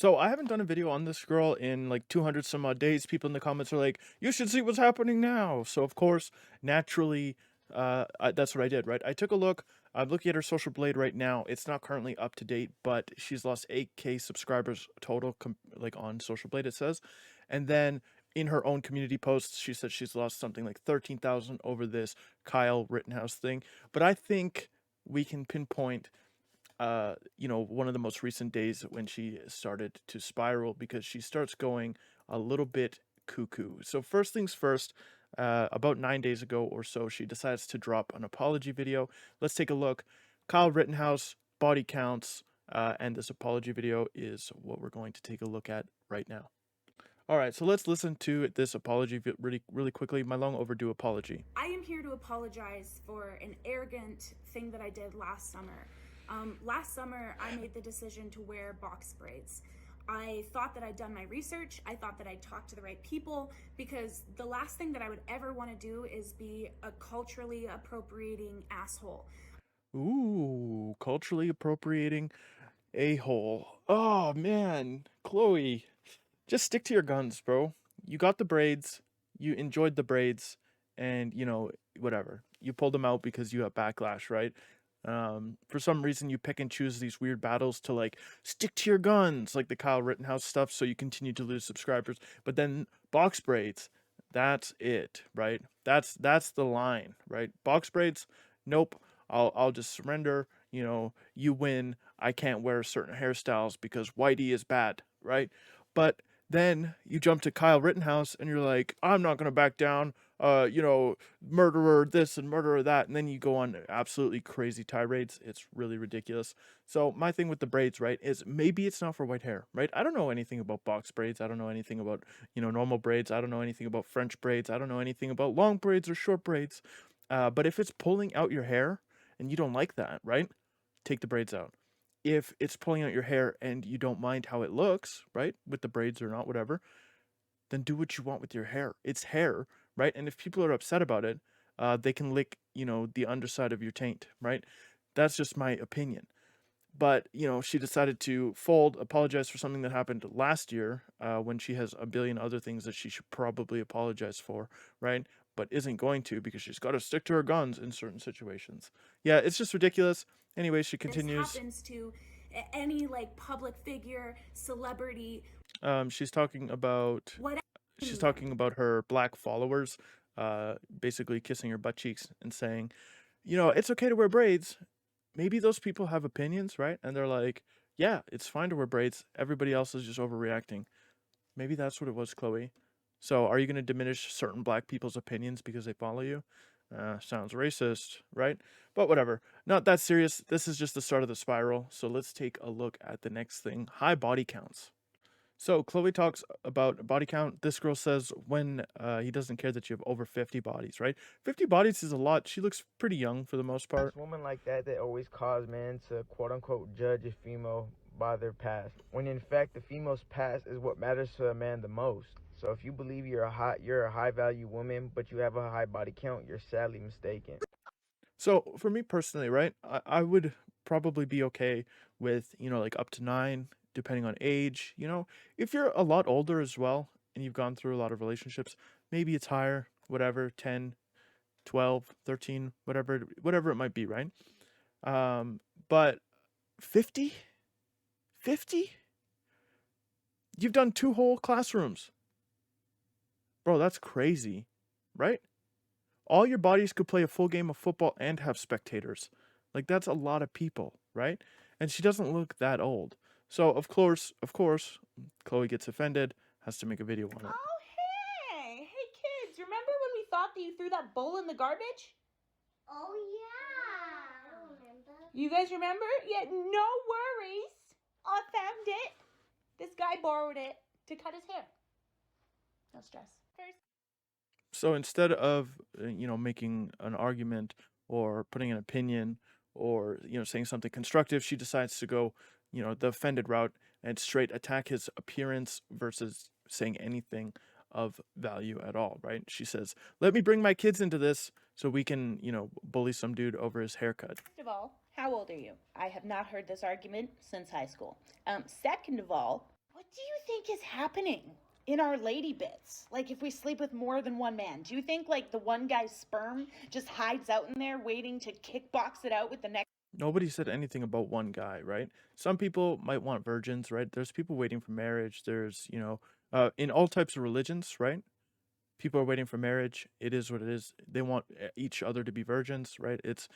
So I haven't done a video on this girl in like 200 some odd days. People in the comments are like, "You should see what's happening now." So of course, naturally, that's what I did. Right? I took a look. I'm looking at her social blade right now. It's not currently up to date, but she's lost 8K subscribers total, like on social blade it says, and then in her own community posts, she said she's lost something like 13,000 over this Kyle Rittenhouse thing. But I think we can pinpoint one of the most recent days when she started to spiral because she starts going a little bit cuckoo. So first things first, about 9 days ago or so, she decides to drop an apology video. Let's take a look. Kyle Rittenhouse, body counts, and this apology video is what we're going to take a look at right now. All right, so let's listen to this apology really quickly. My long overdue apology. I am here to apologize for an arrogant thing that I did last summer. Last summer, I made the decision to wear box braids. I thought that I'd done my research. I thought that I'd talked to the right people, because the last thing that I would ever want to do is be a culturally appropriating asshole. Ooh, culturally appropriating a-hole. Oh man, Chloe. Just stick to your guns, bro. You got the braids, you enjoyed the braids, and whatever. You pulled them out because you got backlash, right? For some reason you pick and choose these weird battles to like stick to your guns, like the Kyle Rittenhouse stuff, so you continue to lose subscribers. But then box braids, that's it, right? That's the line, right? Box braids, nope. I'll just surrender. You win. I can't wear certain hairstyles because whitey is bad, right? But then you jump to Kyle Rittenhouse and you're like, I'm not gonna back down. Murderer this and murderer that, and then you go on absolutely crazy tirades. It's really ridiculous. So my thing with the braids, right, is maybe it's not for white hair, right? I don't know anything about box braids. I don't know anything about normal braids. I don't know anything about French braids. I don't know anything about long braids or short braids. But if it's pulling out your hair and you don't like that, right, take the braids out. If it's pulling out your hair and you don't mind how it looks, right, with the braids or not, whatever, then do what you want with your hair. It's hair, right? And if people are upset about it, they can lick, the underside of your taint, right? That's just my opinion. But, she decided to apologize for something that happened last year when she has a billion other things that she should probably apologize for, right? But isn't going to because she's got to stick to her guns in certain situations. Yeah, it's just ridiculous. Anyway, she continues. This happens to any like public figure, celebrity, She's talking about whatever. she's talking about her black followers, basically kissing her butt cheeks and saying, it's okay to wear braids. Maybe those people have opinions, right? And they're like, yeah, it's fine to wear braids. Everybody else is just overreacting. Maybe that's what it was, Chloe. So are you going to diminish certain black people's opinions because they follow you? Sounds racist, right? But whatever. Not that serious. This is just the start of the spiral. So let's take a look at the next thing. High body counts. So Chloe talks about body count. This girl says when he doesn't care that you have over 50 bodies, right? 50 bodies is a lot. She looks pretty young for the most part. Women like that always cause men to quote unquote judge a female by their past, when in fact the female's past is what matters to a man the most. So if you believe you're a high value woman, but you have a high body count, you're sadly mistaken. So for me personally, right, I would probably be okay with, like up to 9, depending on age. If you're a lot older as well and you've gone through a lot of relationships, maybe it's higher, whatever, 10, 12, 13, whatever it might be, right? But 50? 50? You've done 2 whole classrooms. Bro, that's crazy, right? All your bodies could play a full game of football and have spectators. Like, that's a lot of people, right? And she doesn't look that old. So, of course, Chloe gets offended, has to make a video on it. Oh, hey! Hey, kids, remember when we thought that you threw that bowl in the garbage? Oh, yeah. I remember. You guys remember? Yeah, no worries. I found it. This guy borrowed it to cut his hair. No stress. So instead of, making an argument or putting an opinion or, saying something constructive, she decides to go, the offended route and straight attack his appearance versus saying anything of value at all, right? She says, let me bring my kids into this so we can, bully some dude over his haircut. First of all, how old are you? I have not heard this argument since high school. Second of all, do you think is happening in our lady bits? Like, if we sleep with more than one man, do you think, like, the one guy's sperm just hides out in there waiting to kickbox it out with the next? Nobody said anything about one guy, right? Some people might want virgins, right? There's people waiting for marriage. There's, in all types of religions, right? People are waiting for marriage. It is what it is. They want each other to be virgins, right? It's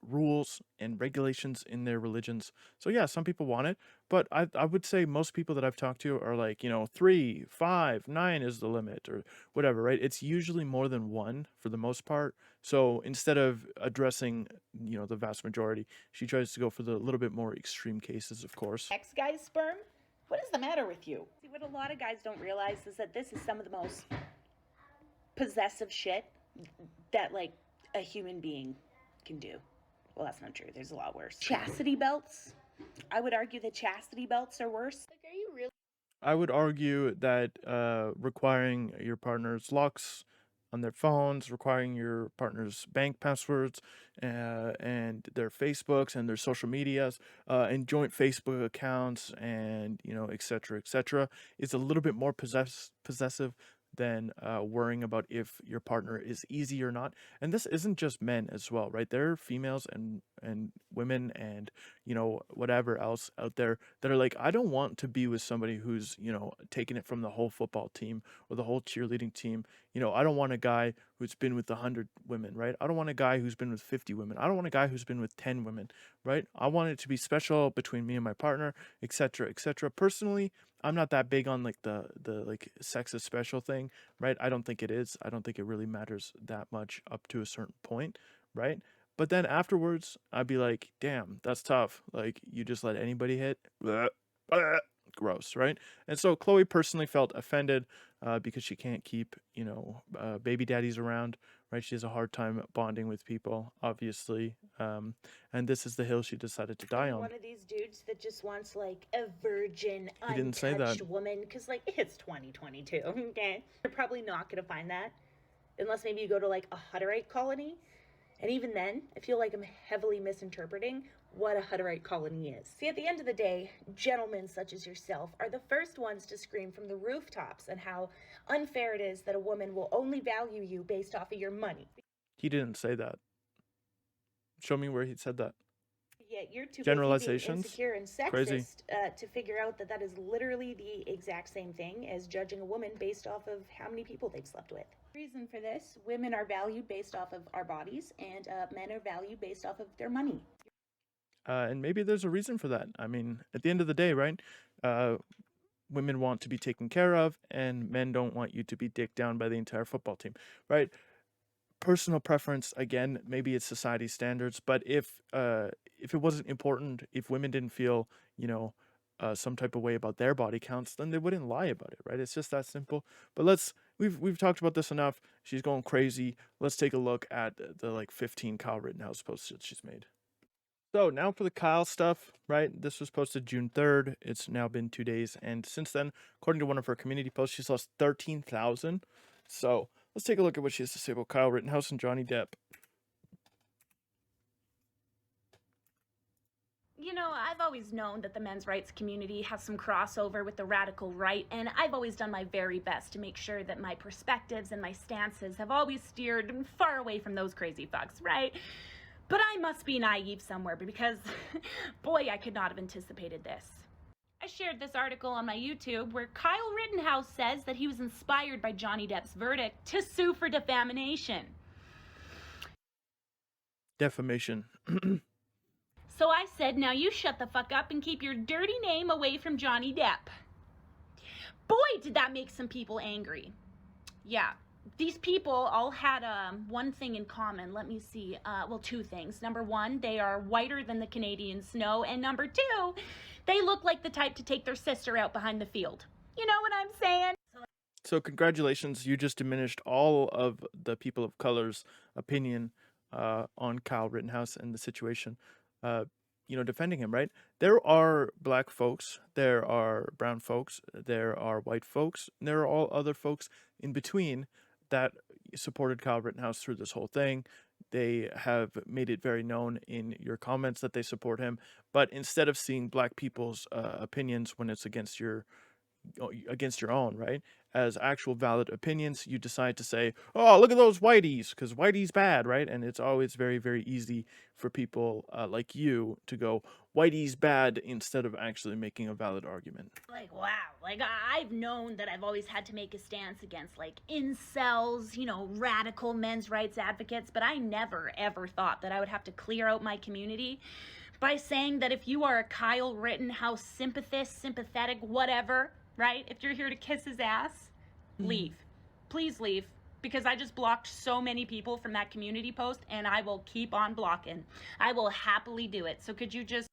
rules and regulations in their religions. So yeah, some people want it, but I would say most people that I've talked to are like, 3, 5, 9 is the limit or whatever, right? It's usually more than one for the most part. So instead of addressing, the vast majority, she tries to go for the little bit more extreme cases, of course. Next guy's sperm? What is the matter with you? See, what a lot of guys don't realize is that this is some of the most possessive shit that, like, a human being can do. Well, that's not true. There's a lot worse. Chastity belts. I would argue that chastity belts are worse. Like, are you really? I would argue that requiring your partner's locks on their phones, requiring your partner's bank passwords, and their Facebooks and their social medias, and joint Facebook accounts, and et cetera, is a little bit more possessive than worrying about if your partner is easy or not. And this isn't just men as well, right? There are females and women and whatever else out there that are like, I don't want to be with somebody who's taking it from the whole football team or the whole cheerleading team. I don't want a guy who's been with 100 women, right? I don't want a guy who's been with 50 women. I don't want a guy who's been with 10 women, right? I want it to be special between me and my partner, etc., etc. Personally, I'm not that big on like the like sex is special thing, right? I don't think it is. I don't think it really matters that much up to a certain point, right? But then afterwards, I'd be like, damn, that's tough. Like, you just let anybody hit. Blah, blah, gross, right? And so Chloe personally felt offended because she can't keep, baby daddies around, right? She has a hard time bonding with people, obviously. And this is the hill she decided to die on. One of these dudes that just wants, like, a virgin, He didn't say that. untouched woman, because, like, it's 2022, okay? You're probably not going to find that unless maybe you go to, like, a Hutterite colony. And even then, I feel like I'm heavily misinterpreting what a Hutterite colony is. See, at the end of the day, gentlemen such as yourself are the first ones to scream from the rooftops and how unfair it is that a woman will only value you based off of your money. He didn't say that. Show me where he said that. Yet you're too Generalizations? busy being insecure and sexist Crazy. To figure out that that is literally the exact same thing as judging a woman based off of how many people they've slept with. Reason for this, women are valued based off of our bodies, and men are valued based off of their money. And maybe there's a reason for that. I mean, at the end of the day, right? Women want to be taken care of, and men don't want you to be dicked down by the entire football team, right? Personal preference, again, maybe it's society standards, but if it wasn't important, if women didn't feel, some type of way about their body counts, then they wouldn't lie about it, right? It's just that simple. But we've talked about this enough. She's going crazy. Let's take a look at the like 15 Kyle Rittenhouse posts that she's made. So now for the Kyle stuff, right? This was posted June 3rd. It's now been 2 days. And since then, according to one of her community posts, she's lost 13,000. So let's take a look at what she has to say about Kyle Rittenhouse and Johnny Depp. I've always known that the men's rights community has some crossover with the radical right, and I've always done my very best to make sure that my perspectives and my stances have always steered far away from those crazy fucks, right? But I must be naive somewhere because, boy, I could not have anticipated this. I shared this article on my YouTube where Kyle Rittenhouse says that he was inspired by Johnny Depp's verdict to sue for defamation. Defamation. So I said, now you shut the fuck up and keep your dirty name away from Johnny Depp. Boy, did that make some people angry. Yeah, these people all had one thing in common. Let me see. Two things. Number one, they are whiter than the Canadian snow. And number two, they look like the type to take their sister out behind the field. You know what I'm saying? So congratulations, you just diminished all of the people of color's opinion on Kyle Rittenhouse and the situation. Defending him, right? There are black folks, there are brown folks, there are white folks, and there are all other folks in between that supported Kyle Rittenhouse through this whole thing. They have made it very known in your comments that they support him, but instead of seeing black people's opinions when it's against your against your own, right? As actual valid opinions, you decide to say, "Oh, look at those whiteys," because whitey's bad, right? And it's always very, very easy for people like you to go, "Whitey's bad," instead of actually making a valid argument. Like, wow, like I've known that I've always had to make a stance against like incels, you know, radical men's rights advocates, but I never ever thought that I would have to clear out my community by saying that if you are a Kyle Rittenhouse sympathetic, whatever, right? If you're here to kiss his ass, leave. Please leave. Because I just blocked so many people from that community post, and I will keep on blocking. I will happily do it. So could you just...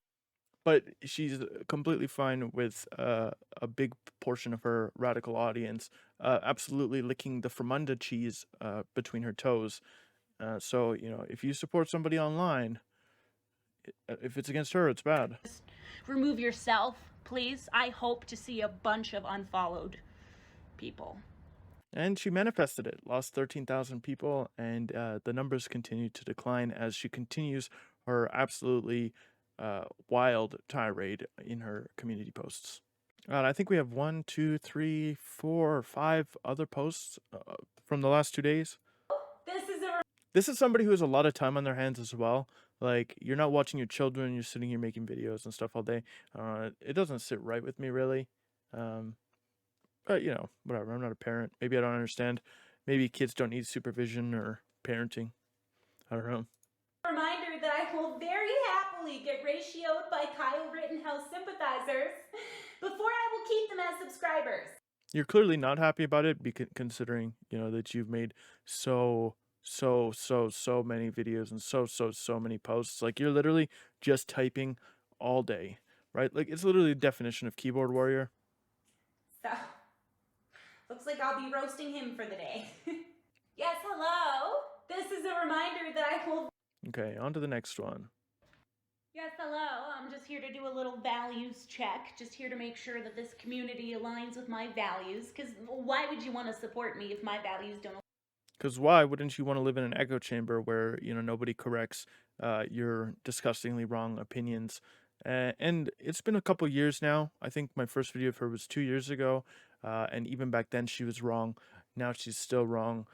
But she's completely fine with a big portion of her radical audience absolutely licking the Fromunda cheese between her toes. So, you know, if you support somebody online, if it's against her, it's bad. remove yourself, please? I hope to see a bunch of unfollowed people. And she manifested it, lost 13,000 people, and the numbers continue to decline as she continues her absolutely wild tirade in her community posts. And I think we have 1, 2, 3, 4, 5 other posts from the last 2 days. This is somebody who has a lot of time on their hands as well. Like, you're not watching your children, you're sitting here making videos and stuff all day. It doesn't sit right with me, really. But, you know, whatever. I'm not a parent. Maybe I don't understand. Maybe kids don't need supervision or parenting. I don't know. Reminder that I will very happily get ratioed by Kyle Rittenhouse sympathizers before I will keep them as subscribers. You're clearly not happy about it, considering, you know, that you've made so many videos and so many posts. Like, you're literally just typing all day, right? Like, it's literally the definition of keyboard warrior. So, looks like I'll be roasting him for the day. Yes, hello? This is a reminder that I will... Okay, on to the next one. Yes, hello. I'm just here to do a little values check. Just here to make sure that this community aligns with my values. Because why would you want to support me if my values don't... Because why wouldn't you want to live in an echo chamber where, you know, nobody corrects your disgustingly wrong opinions? And it's been a couple years now. I think my first video of her was 2 years ago. And even back then she was wrong. Now she's still wrong.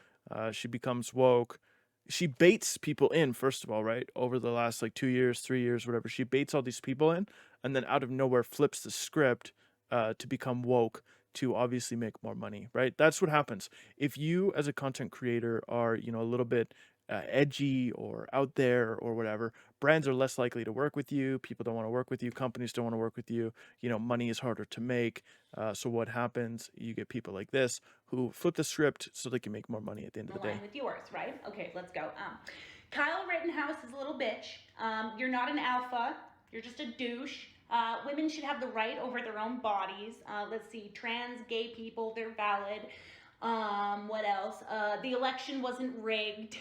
She becomes woke. She baits people in, first of all, right? Over the last like 2 years, 3 years, whatever. She baits all these people in and then out of nowhere flips the script to become woke, to obviously make more money, right? That's what happens. If you as a content creator are, you know, a little bit edgy or out there or whatever, brands are less likely to work with you. People don't want to work with you. Companies don't want to work with you. You know, money is harder to make. So what happens? You get people like this who flip the script so they can make more money at the end of the day. Align with yours, right? Okay, let's go. Kyle Rittenhouse is a little bitch. You're not an alpha. You're just a douche. Women should have the right over their own bodies. Let's see, trans, gay people, they're valid. What else? The election wasn't rigged.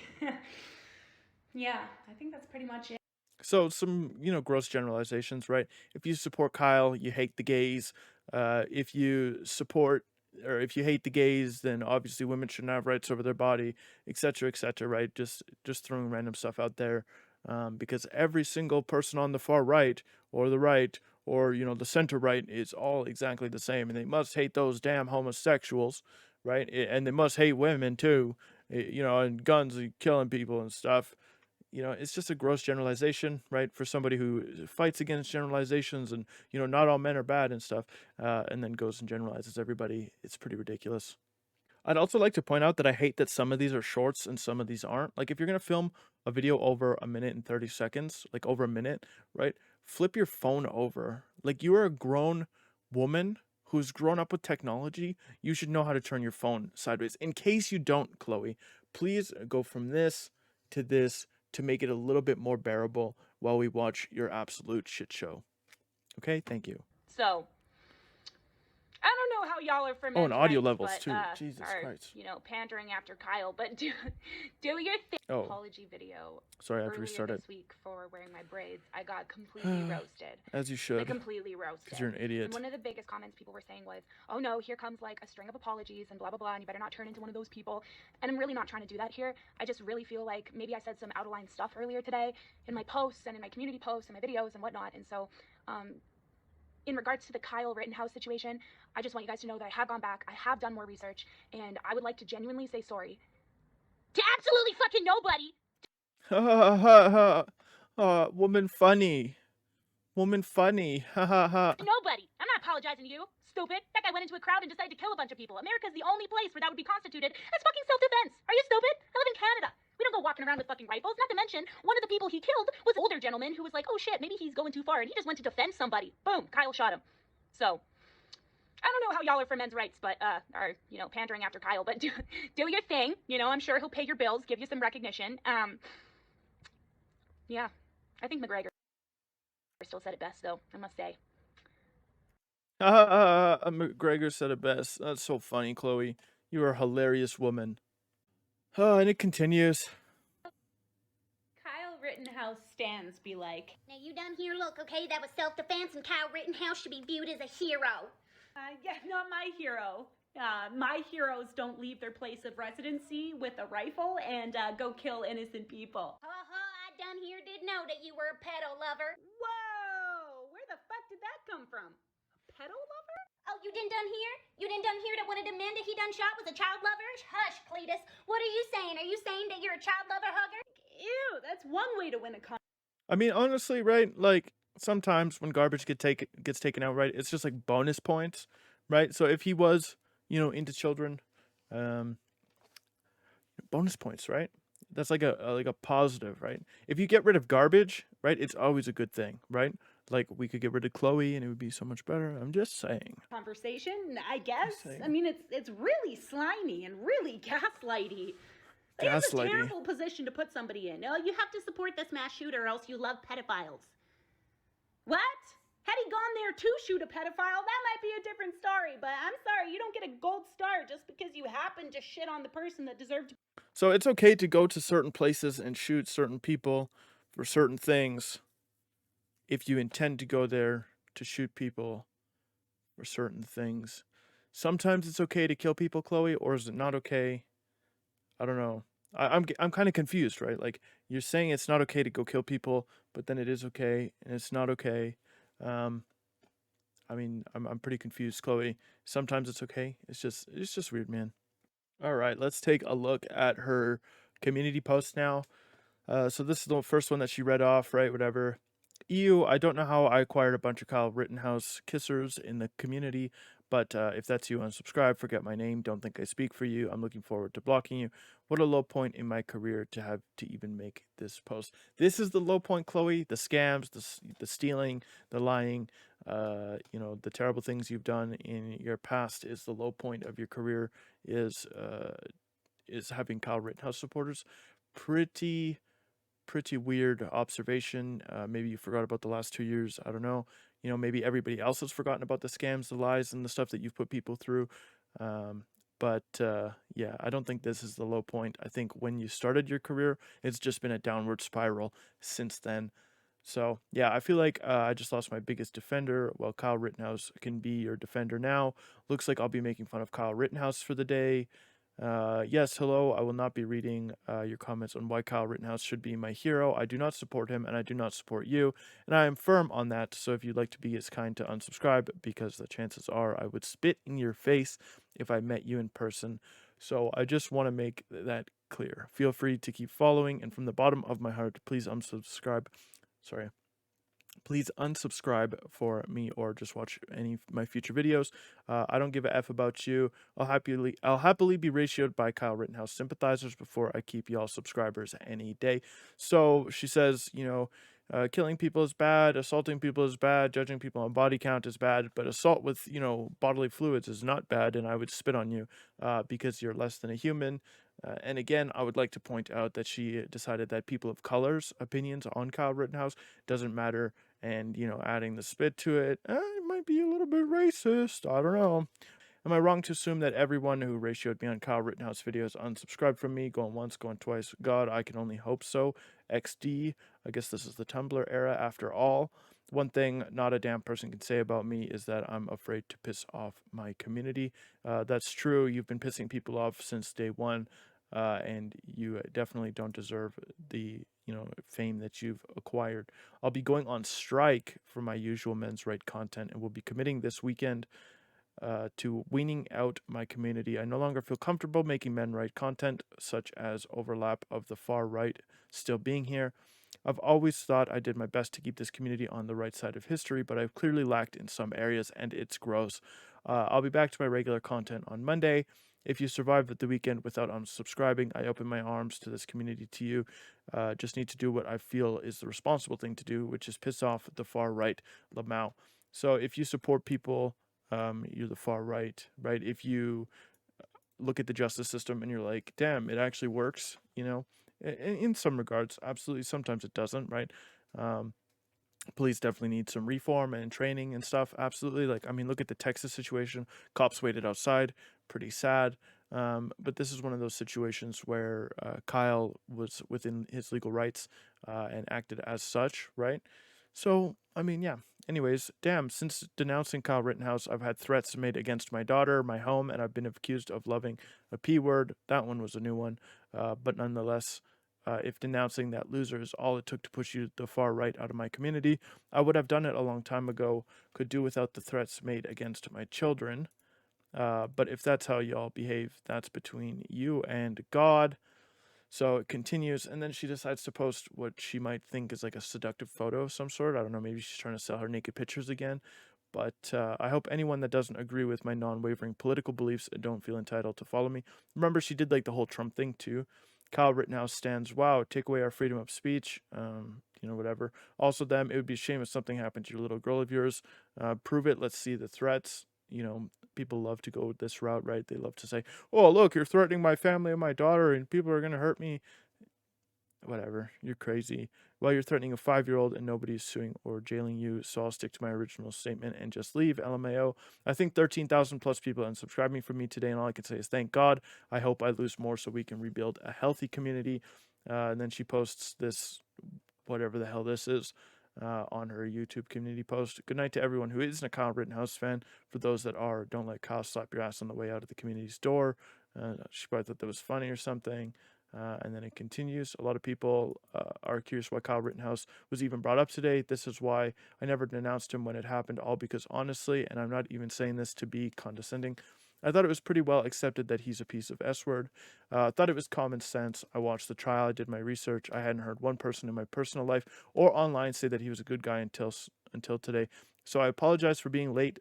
Yeah, I think that's pretty much it. So some, you know, gross generalizations, right? If you support Kyle, you hate the gays. If you support or if you hate the gays, then obviously women shouldn't have rights over their body, etc., right? Just throwing random stuff out there, because every single person on the far right or the right or, you know, the center right is all exactly the same, and they must hate those damn homosexuals, right? And they must hate women too, you know, and guns and killing people and stuff. You know, it's just a gross generalization, right? For somebody who fights against generalizations and, you know, not all men are bad and stuff, and then goes and generalizes everybody. It's pretty ridiculous. I'd also like to point out that I hate that some of these are shorts and some of these aren't. Like, if you're going to film a video over 1 minute and 30 seconds, like over a minute, right? Flip your phone over. Like, you are a grown woman who's grown up with technology. You should know how to turn your phone sideways. In case you don't, Chloe, please go from this to this to make it a little bit more bearable while we watch your absolute shit show. Okay, thank you. So, I don't know how y'all are for men's Oh, and audio rights, levels but, too. Jesus Christ. You know, pandering after Kyle, but do your thing. Oh, Apology video sorry, I have to earlier restart it. this week for wearing my braids. I got completely roasted. As you Like, should, completely roasted. because you're an idiot. And one of the biggest comments people were saying was, oh no, here comes like a string of apologies and blah, blah, blah, and you better not turn into one of those people. And I'm really not trying to do that here. I just really feel like maybe I said some out of line stuff earlier today in my posts and in my community posts and my videos and whatnot. And so, in regards to the Kyle Rittenhouse situation, I just want you guys to know that I have gone back, I have done more research, and I would like to genuinely say sorry to absolutely fucking nobody. Ha ha ha ha. Woman funny. Woman funny. Ha ha ha. Nobody. I'm not apologizing to you, stupid. That guy went into a crowd and decided to kill a bunch of people. America's the only place where that would be constituted as fucking self-defense. Are you stupid? I live in Canada. We don't go walking around with fucking rifles. Not to mention, one of the people he killed was an older gentleman who was like, oh shit, maybe he's going too far, and he just went to defend somebody. Boom, Kyle shot him. So, I don't know how y'all are for men's rights, but, are, you know, pandering after Kyle, but do your thing. You know, I'm sure he'll pay your bills, give you some recognition. Yeah, I think McGregor still said it best, though, I must say. McGregor said it best. That's so funny, Chloe. You are a hilarious woman. And it continues. Kyle Rittenhouse stands be like, Now you down here look, okay? That was self-defense, and Kyle Rittenhouse should be viewed as a hero. yeah, not my hero. My heroes don't leave their place of residency with a rifle and go kill innocent people. I down here did know that you were a pedo lover. Whoa! Where the fuck did that come from? A pedo lover? Oh, you didn't done hear? You didn't done hear that one of the men that he done shot was a child lover? Hush, Cletus. What are you saying? Are you saying that you're a child lover hugger? Ew, that's one way to win a I mean, honestly, right? Like, sometimes when garbage gets taken out, right, it's just like bonus points, right? So if he was, you know, into children, bonus points, right? That's like a positive, right? If you get rid of garbage, right, it's always a good thing, right? Like, we could get rid of Chloe and it would be so much better. I'm just saying. conversation, I guess. saying. I mean, it's really slimy and really gaslighty. It's a Gaslighty. terrible position to put somebody in. Oh, you have to support this mass shooter or else you love pedophiles. What? Had he gone there to shoot a pedophile, that might be a different story, but I'm sorry, you don't get a gold star just because you happen to shit on the person that deserved to. So it's okay to go to certain places and shoot certain people for certain things if you intend to go there to shoot people for certain things. Sometimes it's okay to kill people, Chloe, or is it not okay? I don't know. I'm kind of confused, right? Like, you're saying it's not okay to go kill people, but then it is okay and it's not okay. I mean, I'm pretty confused, Chloe. Sometimes it's okay. It's just weird, man. All right, let's take a look at her community post now. So this is the first one that she read off, right? Whatever. Ew, I don't know how I acquired a bunch of Kyle Rittenhouse kissers in the community, but if that's you, unsubscribe, forget my name, don't think I speak for you, I'm looking forward to blocking you. What a low point in my career to have to even make this post. This is the low point, Chloe. The scams, the stealing, the lying, you know, the terrible things you've done in your past is the low point of your career, is having Kyle Rittenhouse supporters. Pretty weird observation. Maybe you forgot about the last 2 years. I don't know. You know, maybe everybody else has forgotten about the scams, the lies, and the stuff that you've put people through. But yeah, I don't think this is the low point. I think when you started your career, it's just been a downward spiral since then. So yeah, I feel like I just lost my biggest defender. Well, Kyle Rittenhouse can be your defender now. Looks like I'll be making fun of Kyle Rittenhouse for the day. Yes, hello. I will not be reading your comments on why Kyle Rittenhouse should be my hero. I do not support him, and I do not support you, and I am firm on that. So if you'd like to be as kind to unsubscribe, because the chances are I would spit in your face if I met you in person. So I just want to make that clear. Feel free to keep following, and from the bottom of my heart, please unsubscribe. Sorry. Please unsubscribe for me or just watch any of my future videos. I don't give a F about you. I'll happily be ratioed by Kyle Rittenhouse sympathizers before I keep y'all subscribers any day. So she says, you know, killing people is bad, assaulting people is bad, judging people on body count is bad, but assault with, you know, bodily fluids is not bad, and I would spit on you because you're less than a human. And again, I would like to point out that she decided that people of color's opinions on Kyle Rittenhouse doesn't matter, and, you know, adding the spit to it, it might be a little bit racist. I don't know. Am I wrong to assume that everyone who ratioed me on Kyle Rittenhouse videos unsubscribed from me? Going once, going twice. God, I can only hope so. XD. I guess this is the Tumblr era after all. One thing not a damn person can say about me is that I'm afraid to piss off my community. That's true. You've been pissing people off since day one. And you definitely don't deserve the fame that you've acquired. I'll be going on strike for my usual men's right content and will be committing this weekend to weaning out my community. I no longer feel comfortable making men right content, such as overlap of the far right still being here. I've always thought I did my best to keep this community on the right side of history, but I've clearly lacked in some areas, and it's gross. I'll be back to my regular content on Monday. If you survive the weekend without unsubscribing, I open my arms to this community to you. Just need to do what I feel is the responsible thing to do, which is piss off the far right, Lamau. So if you support people, you're the far right, right? If you look at the justice system and you're like, damn, it actually works, in some regards, absolutely. Sometimes it doesn't, right? Um, Police definitely need some reform and training and stuff. Absolutely. Like, I mean, look at the Texas situation. Cops waited outside. Pretty sad. But this is one of those situations where Kyle was within his legal rights and acted as such, right? So, I mean, yeah. Anyways, damn, since denouncing Kyle Rittenhouse, I've had threats made against my daughter, my home, and I've been accused of loving a P word. That one was a new one. But nonetheless, if denouncing that loser is all it took to push you the far right out of my community, I would have done it a long time ago. Could do without the threats made against my children. But if that's how y'all behave, that's between you and God. So it continues, and then she decides to post what she might think is like a seductive photo of some sort. I don't know, maybe she's trying to sell her naked pictures again. But I hope anyone that doesn't agree with my non-wavering political beliefs don't feel entitled to follow me. Remember, she did like the whole Trump thing too. Kyle Rittenhouse stands, wow, take away our freedom of speech, whatever. Also, them, it would be a shame if something happened to your little girl of yours. Prove it, let's see the threats. People love to go this route, right? They love to say, oh, look, you're threatening my family and my daughter, and people are going to hurt me. Whatever, you're crazy. Well, you're threatening a 5-year-old and nobody's suing or jailing you, so I'll stick to my original statement and just leave. LMAO. I think 13,000 plus people unsubscribing from me today, and all I can say is thank God. I hope I lose more so we can rebuild a healthy community. And then she posts this, whatever the hell this is, on her YouTube community post. Good night to everyone who isn't a Kyle Rittenhouse fan. For those that are, don't let Kyle slap your ass on the way out of the community's door. She probably thought that was funny or something. And then it continues. A lot of people are curious why Kyle Rittenhouse was even brought up today. This is why I never denounced him when it happened, all because honestly, and I'm not even saying this to be condescending, I thought it was pretty well accepted that he's a piece of S-word. I thought it was common sense. I watched the trial. I did my research. I hadn't heard one person in my personal life or online say that he was a good guy until today. So I apologize for being late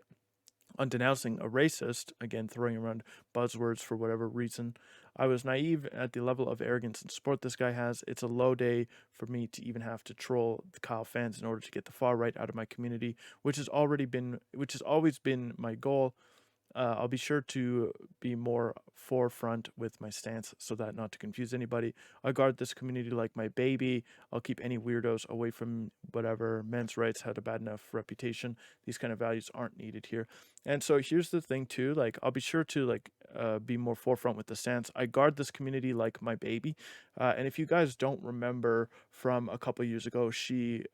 on denouncing a racist, again, throwing around buzzwords for whatever reason. I was naive at the level of arrogance and support this guy has. It's a low day for me to even have to troll the Kyle fans in order to get the far right out of my community, which has always been my goal. I'll be sure to be more forefront with my stance so that not to confuse anybody. I guard this community like my baby. I'll keep any weirdos away from whatever. Men's rights had a bad enough reputation. These kind of values aren't needed here. And so here's the thing too, like I'll be sure to be more forefront with the stance. I guard this community like my baby. And if you guys don't remember from a couple years ago, she,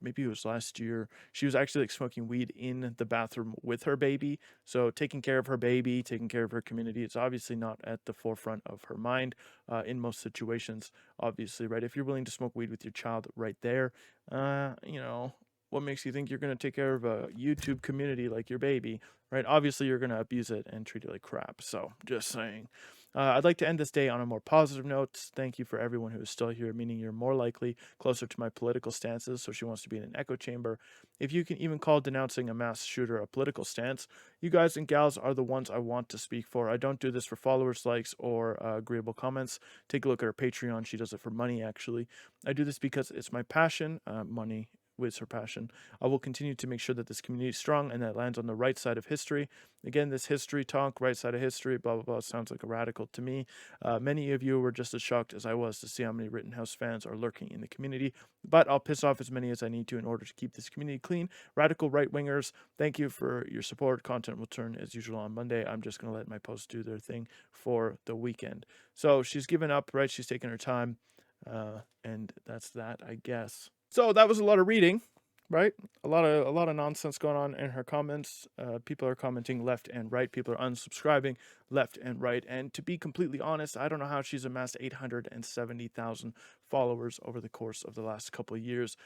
maybe it was last year, she was actually like smoking weed in the bathroom with her baby. So taking care of her baby, taking care of her community, it's obviously not at the forefront of her mind in most situations, obviously, right? If you're willing to smoke weed with your child right there, what makes you think you're going to take care of a YouTube community like your baby, right? Obviously, you're going to abuse it and treat it like crap. So, just saying. I'd like to end this day on a more positive note. Thank you for everyone who is still here, meaning you're more likely closer to my political stances. So she wants to be in an echo chamber. If you can even call denouncing a mass shooter a political stance, you guys and gals are the ones I want to speak for. I don't do this for followers, likes, or agreeable comments. Take a look at her Patreon. She does it for money, actually. I do this because it's my passion. Money is her passion. I will continue to make sure that this community is strong and that it lands on the right side of history. Again, this history talk, right side of history, blah, blah, blah, sounds like a radical to me. Many of you were just as shocked as I was to see how many Rittenhouse fans are lurking in the community, but I'll piss off as many as I need to in order to keep this community clean. Radical right-wingers, thank you for your support. Content will turn as usual on Monday. I'm just going to let my posts do their thing for the weekend. So she's given up, right? She's taking her time, and that's that, I guess. So that was a lot of reading, right? A lot of nonsense going on in her comments. People are commenting left and right. People are unsubscribing left and right. And to be completely honest, I don't know how she's amassed 870,000 followers over the course of the last couple of years.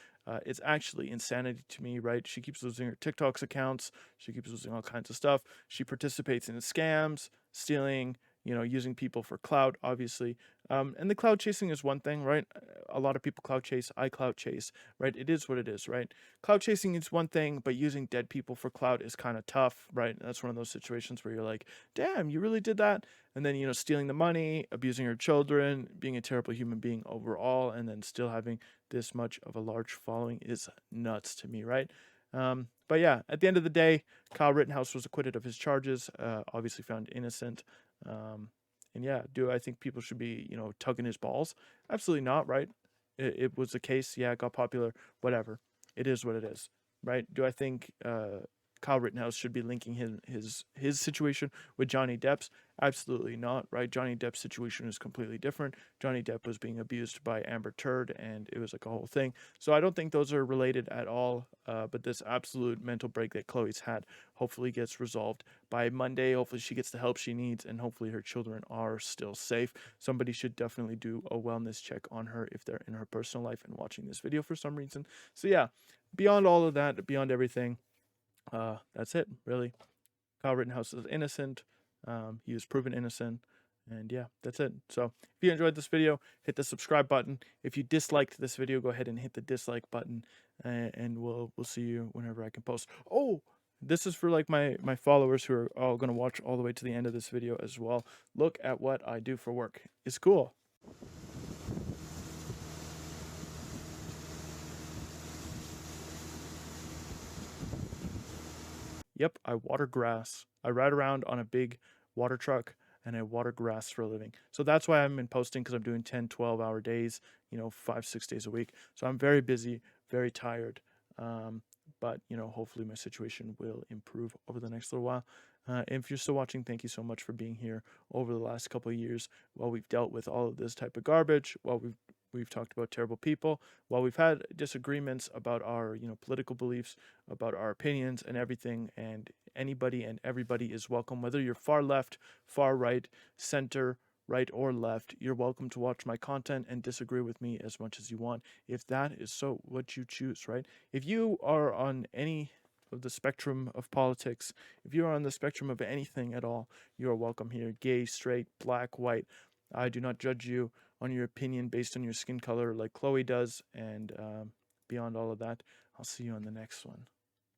It's actually insanity to me, right? She keeps losing her TikTok's accounts. She keeps losing all kinds of stuff. She participates in scams, stealing, using people for clout, obviously. And the clout chasing is one thing, right? A lot of people clout chase. I clout chase, right? It is what it is, right? Clout chasing is one thing, but using dead people for clout is kind of tough, right? That's one of those situations where you're like, damn, you really did that? And then, stealing the money, abusing her children, being a terrible human being overall, and then still having this much of a large following is nuts to me, right? But yeah, at the end of the day, Kyle Rittenhouse was acquitted of his charges, obviously found innocent. And yeah, do I think people should be, tugging his balls? Absolutely not, right? It was a case, yeah, it got popular, whatever. It is what it is, right? Do I think Kyle Rittenhouse should be linking his situation with Johnny Depp's? Absolutely not, right? Johnny Depp's situation is completely different. Johnny Depp was being abused by Amber Turd, and it was like a whole thing. So I don't think those are related at all. But this absolute mental break that Chloe's had hopefully gets resolved by Monday. Hopefully she gets the help she needs, and hopefully her children are still safe. Somebody should definitely do a wellness check on her if they're in her personal life and watching this video for some reason. So yeah, beyond all of that, beyond everything, that's it, really. Kyle Rittenhouse is innocent. He was proven innocent. And yeah, that's it. So if you enjoyed this video, hit the subscribe button. If you disliked this video, go ahead and hit the dislike button. And we'll see you whenever I can post. Oh, this is for like my followers who are all going to watch all the way to the end of this video as well. Look at what I do for work. It's cool. Yep, I water grass. I ride around on a big water truck and I water grass for a living. So that's why I'm in posting, because I'm doing 10, 12-hour days, 5, 6 days a week. So I'm very busy, very tired. But, hopefully my situation will improve over the next little while. And if you're still watching, thank you so much for being here over the last couple of years while we've dealt with all of this type of garbage, while we've talked about terrible people, while we've had disagreements about our, political beliefs, about our opinions and everything. And anybody and everybody is welcome, whether you're far left, far right, center, right or left. You're welcome to watch my content and disagree with me as much as you want, if that is so what you choose, right? If you are on any of the spectrum of politics, if you are on the spectrum of anything at all, you are welcome here. Gay, straight, black, white. I do not judge you on your opinion based on your skin color like Chloe does. And beyond all of that, I'll see you on the next one.